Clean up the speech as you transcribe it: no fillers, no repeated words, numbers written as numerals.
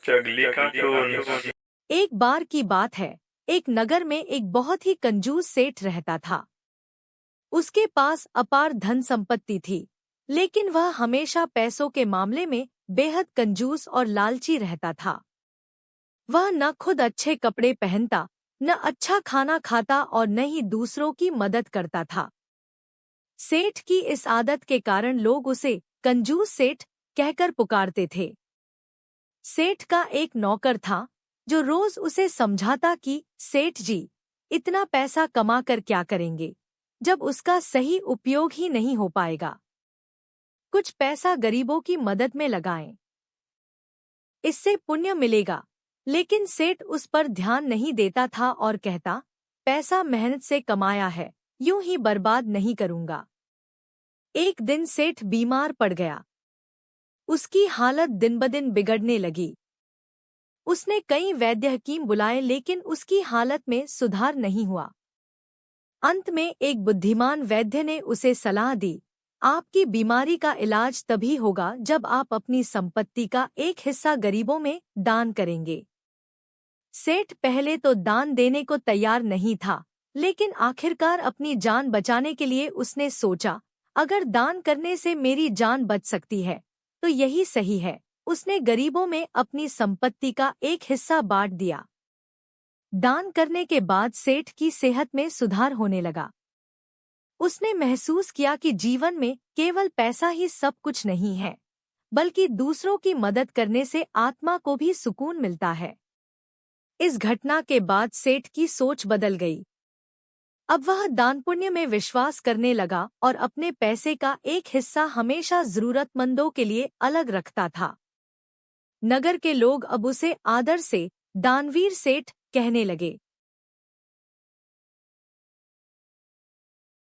चगली cartoon. एक बार की बात है, एक नगर में एक बहुत ही कंजूस सेठ रहता था। उसके पास अपार धन संपत्ति थी, लेकिन वह हमेशा पैसों के मामले में बेहद कंजूस और लालची रहता था। वह न खुद अच्छे कपड़े पहनता, न अच्छा खाना खाता और न ही दूसरों की मदद करता था। सेठ की इस आदत के कारण लोग उसे कंजूस सेठ कहकर पुकारते थे। सेठ का एक नौकर था, जो रोज उसे समझाता कि सेठ जी, इतना पैसा कमाकर क्या करेंगे, जब उसका सही उपयोग ही नहीं हो पाएगा। कुछ पैसा गरीबों की मदद में लगाएं, इससे पुण्य मिलेगा। लेकिन सेठ उस पर ध्यान नहीं देता था और कहता, पैसा मेहनत से कमाया है, यूं ही बर्बाद नहीं करूंगा। एक दिन सेठ बीमार पड़ गया। उसकी हालत दिन-ब-दिन बिगड़ने लगी। उसने कई वैद्य हकीम बुलाए, लेकिन उसकी हालत में सुधार नहीं हुआ। अंत में एक बुद्धिमान वैद्य ने उसे सलाह दी, आपकी बीमारी का इलाज तभी होगा जब आप अपनी संपत्ति का एक हिस्सा गरीबों में दान करेंगे। सेठ पहले तो दान देने को तैयार नहीं था, लेकिन आखिरकार अपनी जान बचाने के लिए उसने सोचा, अगर दान करने से मेरी जान बच सकती है, तो यही सही है। उसने गरीबों में अपनी संपत्ति का एक हिस्सा बांट दिया। दान करने के बाद सेठ की सेहत में सुधार होने लगा। उसने महसूस किया कि जीवन में केवल पैसा ही सब कुछ नहीं है, बल्कि दूसरों की मदद करने से आत्मा को भी सुकून मिलता है। इस घटना के बाद सेठ की सोच बदल गई। अब वह दान पुण्य में विश्वास करने लगा और अपने पैसे का एक हिस्सा हमेशा जरूरतमंदों के लिए अलग रखता था। नगर के लोग अब उसे आदर से दानवीर सेठ कहने लगे।